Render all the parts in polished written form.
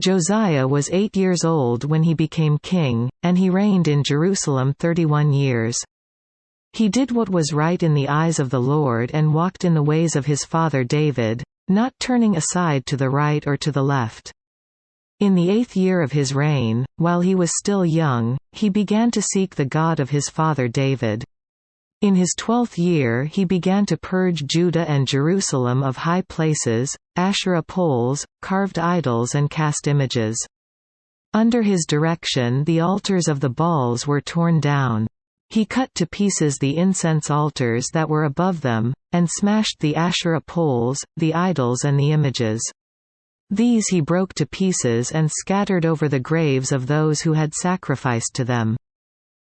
Josiah was 8 years old when he became king, and he reigned in Jerusalem 31 years. He did what was right in the eyes of the Lord and walked in the ways of his father David, not turning aside to the right or to the left. In the 8th year of his reign, while he was still young, he began to seek the God of his father David. In his 12th year he began to purge Judah and Jerusalem of high places, Asherah poles, carved idols and cast images. Under his direction the altars of the Baals were torn down. He cut to pieces the incense altars that were above them, and smashed the Asherah poles, the idols and the images. These he broke to pieces and scattered over the graves of those who had sacrificed to them.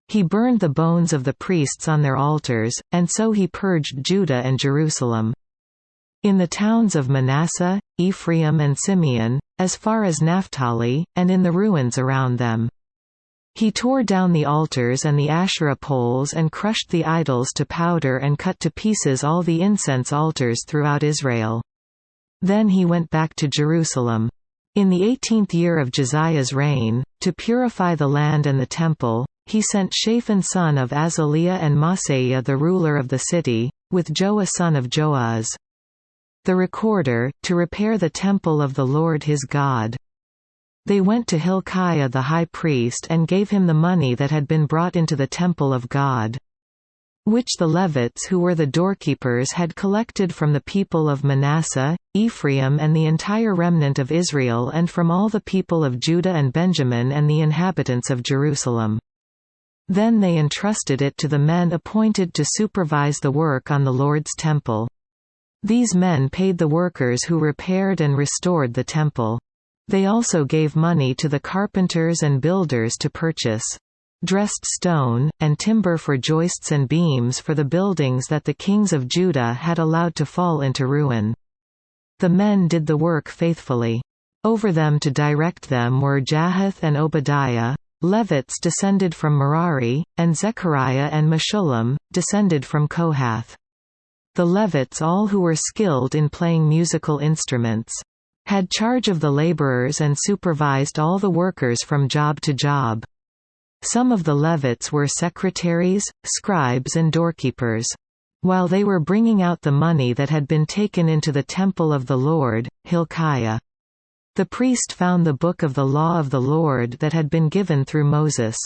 He burned the bones of the priests on their altars, and so he purged Judah and Jerusalem. In the towns of Manasseh, Ephraim and Simeon, as far as Naphtali, and in the ruins around them. He tore down the altars and the Asherah poles and crushed the idols to powder and cut to pieces all the incense altars throughout Israel. Then he went back to Jerusalem. In the 18th year of Josiah's reign, to purify the land and the temple, he sent Shaphan son of Azaliah and Maaseiah the ruler of the city, with Joah son of Joaz, the recorder, to repair the temple of the Lord his God. They went to Hilkiah the high priest and gave him the money that had been brought into the temple of God, which the Levites who were the doorkeepers had collected from the people of Manasseh, Ephraim and the entire remnant of Israel and from all the people of Judah and Benjamin and the inhabitants of Jerusalem. Then they entrusted it to the men appointed to supervise the work on the Lord's temple. These men paid the workers who repaired and restored the temple. They also gave money to the carpenters and builders to purchase dressed stone, and timber for joists and beams for the buildings that the kings of Judah had allowed to fall into ruin. The men did the work faithfully. Over them to direct them were Jahath and Obadiah, Levites descended from Merari, and Zechariah and Meshullam, descended from Kohath. The Levites, all who were skilled in playing musical instruments, had charge of the laborers and supervised all the workers from job to job. Some of the Levites were secretaries, scribes and doorkeepers. While they were bringing out the money that had been taken into the temple of the Lord, Hilkiah the priest found the book of the law of the Lord that had been given through Moses.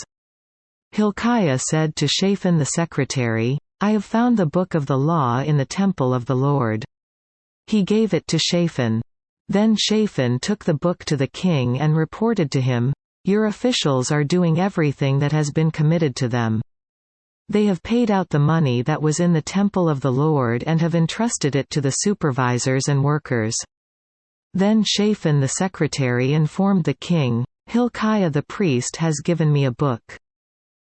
Hilkiah said to Shaphan the secretary, "I have found the book of the law in the temple of the Lord." He gave it to Shaphan. Then Shaphan took the book to the king and reported to him, "Your officials are doing everything that has been committed to them. They have paid out the money that was in the temple of the Lord and have entrusted it to the supervisors and workers." Then Shaphan the secretary informed the king, "Hilkiah the priest has given me a book."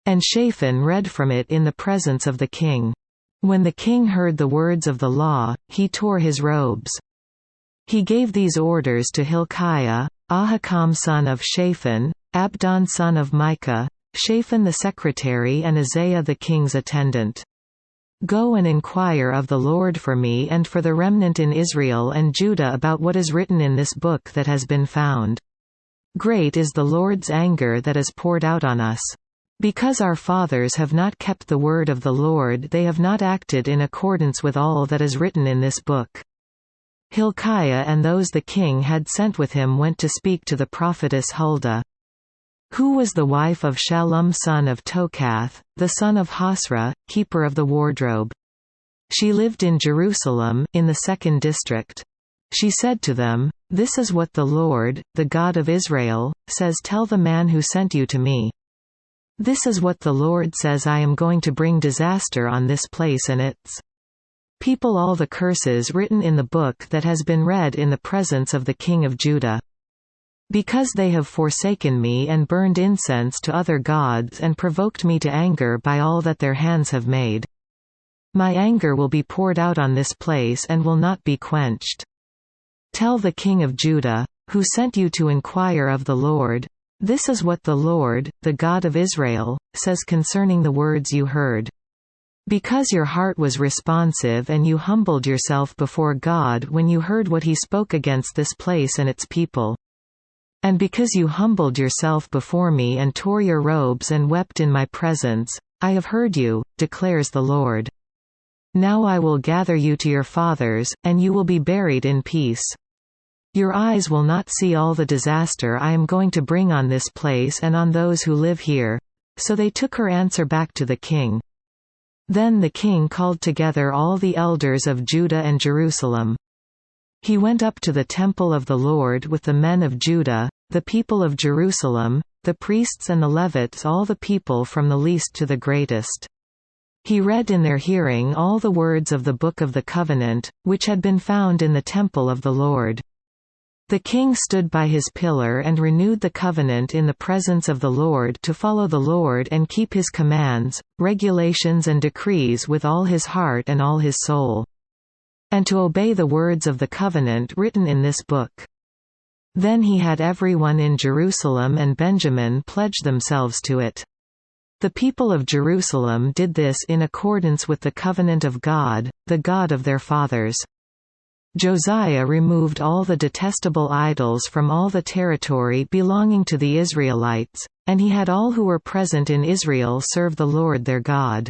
And Shaphan read from it in the presence of the king. When the king heard the words of the law, he tore his robes. He gave these orders to Hilkiah, Ahikam son of Shaphan, Abdon son of Micah, Shaphan the secretary and Isaiah the king's attendant. "Go and inquire of the Lord for me and for the remnant in Israel and Judah about what is written in this book that has been found. Great is the Lord's anger that is poured out on us. Because our fathers have not kept the word of the Lord, they have not acted in accordance with all that is written in this book." Hilkiah and those the king had sent with him went to speak to the prophetess Huldah, who was the wife of Shallum son of Tokath, the son of Hasra, keeper of the wardrobe. She lived in Jerusalem, in the 2nd district. She said to them, "This is what the Lord, the God of Israel, says, tell the man who sent you to me. This is what the Lord says, I am going to bring disaster on this place and its people, all the curses written in the book that has been read in the presence of the king of Judah. Because they have forsaken me and burned incense to other gods and provoked me to anger by all that their hands have made. My anger will be poured out on this place and will not be quenched. Tell the king of Judah, who sent you to inquire of the Lord, this is what the Lord, the God of Israel, says concerning the words you heard. Because your heart was responsive and you humbled yourself before God when you heard what he spoke against this place and its people. And because you humbled yourself before me and tore your robes and wept in my presence, I have heard you, declares the Lord. Now I will gather you to your fathers, and you will be buried in peace. Your eyes will not see all the disaster I am going to bring on this place and on those who live here." So they took her answer back to the king. Then the king called together all the elders of Judah and Jerusalem. He went up to the temple of the Lord with the men of Judah, the people of Jerusalem, the priests and the Levites, all the people from the least to the greatest. He read in their hearing all the words of the book of the covenant, which had been found in the temple of the Lord. The king stood by his pillar and renewed the covenant in the presence of the Lord to follow the Lord and keep his commands, regulations and decrees with all his heart and all his soul. And to obey the words of the covenant written in this book. Then he had everyone in Jerusalem and Benjamin pledge themselves to it. The people of Jerusalem did this in accordance with the covenant of God, the God of their fathers. Josiah removed all the detestable idols from all the territory belonging to the Israelites, and he had all who were present in Israel serve the Lord their God.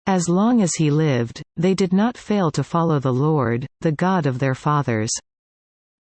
As long as he lived, they did not fail to follow the Lord, the God of their fathers.